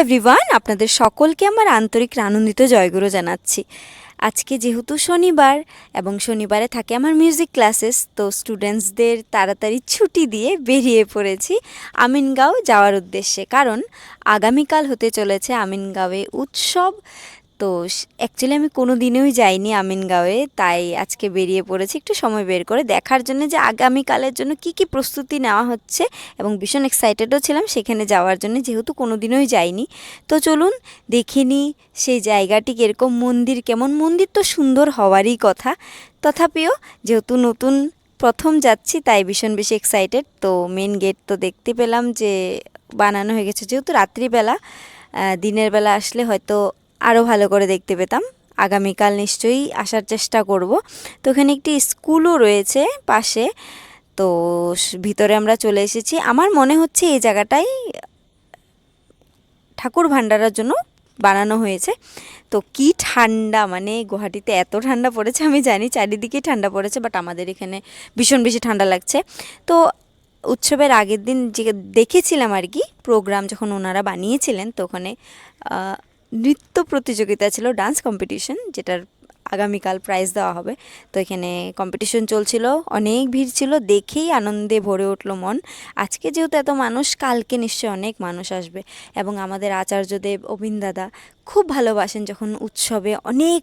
Everyone, আপনাদের সকলকে আমার আন্তরিক আনন্দিত জয়গুরু জানাচ্ছি। আজকে যেহেতু শনিবার এবং শনিবারে থাকে আমার মিউজিক ক্লাসেস, তো স্টুডেন্টসদের তাড়াতাড়ি ছুটি দিয়ে বেরিয়ে পড়েছি আমিনগাঁও যাওয়ার উদ্দেশ্যে। কারণ আগামীকাল হতে চলেছে আমিনগাঁওয়ে উৎসব। তো অ্যাকচুয়ালি আমি কোনো দিনেই যাইনি আমিনগাঁওয়ে, তাই আজকে বেরিয়ে পড়েছি একটু সময় বের করে দেখার জন্য যে আগামীকালের জন্য কি কি প্রস্তুতি নেওয়া হচ্ছে, এবং ভীষণ এক্সাইটেডও ছিলাম সেখানে যাওয়ার জন্য, যেহেতু কোনো দিনই যাইনি। তো চলুন দেখে নিই সেই জায়গাটি কীরকম, মন্দির কেমন। মন্দির তো সুন্দর হওয়ারই কথা, তথাপিও যেহেতু নতুন প্রথম যাচ্ছি তাই ভীষণ বেশি এক্সাইটেড। তো মেন গেট তো দেখতে পেলাম যে বানানো হয়ে গেছে, যেহেতু রাত্রিবেলা, দিনের বেলা আসলে হয়তো আরও ভালো করে দেখতে পেতাম। আগামীকাল নিশ্চয়ই আসার চেষ্টা করব। তো এখানে একটি স্কুলও রয়েছে পাশে। তো ভিতরে আমরা চলে এসেছি। আমার মনে হচ্ছে এই জায়গাটাই ঠাকুর ভাণ্ডারার জন্য বানানো হয়েছে। তো কি ঠান্ডা, মানে গুয়াহাটিতে এত ঠান্ডা পড়েছে আমি জানি, চারিদিকেই ঠান্ডা পড়েছে, বাট আমাদের এখানে ভীষণ বেশি ঠান্ডা লাগছে। তো উৎসবের আগের দিন যে দেখেছিলাম আর কি প্রোগ্রাম যখন ওনারা বানিয়েছিলেন, তো ওখানে নৃত্য প্রতিযোগিতা ছিল, ডান্স কম্পিটিশন, যেটার আগামীকাল প্রাইজ দেওয়া হবে। তো এখানে কম্পিটিশন চলছিল, অনেক ভিড় ছিল, দেখেই আনন্দে ভরে উঠল মন। আজকে যেহেতু এত মানুষ, কালকে নিশ্চয়ই অনেক মানুষ আসবে। এবং আমাদের আচার্যদেব অবিন দাদা খুব ভালোবাসেন যখন উৎসবে অনেক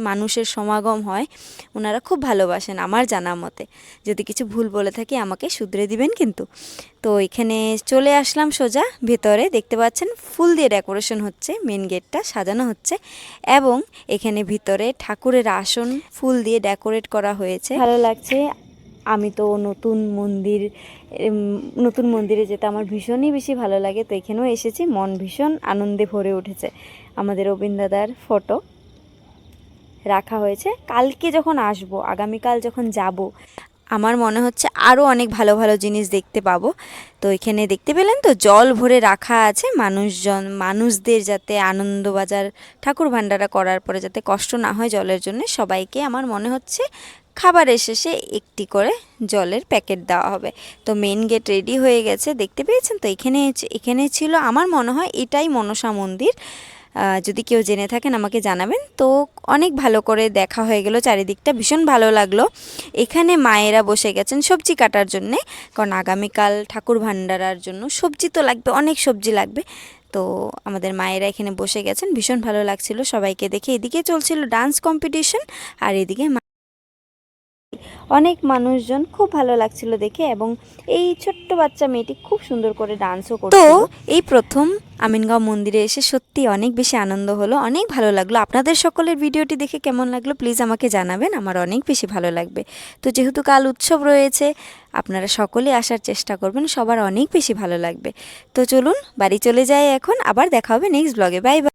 মানুষের সমাগম হয়, ওনারা খুব ভালোবাসেন আমার জানা মতে। যদি কিছু ভুল বলে থাকি আমাকে শুধরে দিবেন কিন্তু। তো এখানে চলে আসলাম সোজা ভেতরে, দেখতে পাচ্ছেন ফুল দিয়ে ডেকোরেশন হচ্ছে, মেন গেটটা সাজানো হচ্ছে, এবং এখানে ভিতরে ঠাকুরের আসন ফুল দিয়ে ডেকোরেট করা হয়েছে, ভালো লাগছে। আমি তো নতুন মন্দিরে যেতে আমার ভীষণই বেশি ভালো লাগে, তো এখানেও এসেছি, মন ভীষণ আনন্দে ভরে উঠেছে। আমাদের অবিন দাদার ফটো রাখা হয়েছে। কালকে যখন আসবো, আগামীকাল যখন যাব, আমার মনে হচ্ছে আরও অনেক ভালো ভালো জিনিস দেখতে পাবো। তো এখানে দেখতে পেলেন তো জল ভরে রাখা আছে, মানুষদের যাতে আনন্দবাজার ঠাকুর ভাণ্ডারা করার পরে যাতে কষ্ট না হয় জলের জন্য, সবাইকে আমার মনে হচ্ছে খাবারের শেষে একটি করে জলের প্যাকেট দেওয়া হবে। তো মেন গেট রেডি হয়ে গেছে, দেখতে পেয়েছেন তো। এখানে ছিল, আমার মনে হয় এটাই মনসা মন্দির। যদি কেউ জেনে থাকেন আমাকে জানাবেন। তো অনেক ভালো করে দেখা হয়ে গেল, চারিদিকটা ভীষণ ভালো লাগলো। এখানে মায়েরা বসে গেছেন সবজি কাটার জন্যে, কারণ আগামীকাল ঠাকুর ভাণ্ডারার জন্য সবজি তো লাগবে, অনেক সবজি লাগবে। তো আমাদের মায়েরা এখানে বসে গেছেন, ভীষণ ভালো লাগছিল সবাইকে দেখে। এদিকে চলছিল ডান্স কম্পিটিশন, আর এদিকে অনেক মানুষজন, খুব ভালো লাগছিল দেখে। এবং এই ছোট্ট বাচ্চা মেয়েটি খুব সুন্দর করে ডান্সও করছিল। তো এই প্রথম আমিনগাঁও মন্দিরে এসে সত্যি অনেক বেশি আনন্দ হলো, অনেক ভালো লাগলো। আপনাদের সকলের ভিডিওটি দেখে কেমন লাগলো প্লিজ আমাকে জানাবেন, আমার অনেক বেশি ভালো লাগবে। তো যেহেতু কাল উৎসব রয়েছে, আপনারা সকলে আসার চেষ্টা করবেন, সবার অনেক বেশি ভালো লাগবে। তো চলুন বাড়ি চলে যাই এখন, আবার দেখা হবে নেক্সট ব্লগে। Bye bye.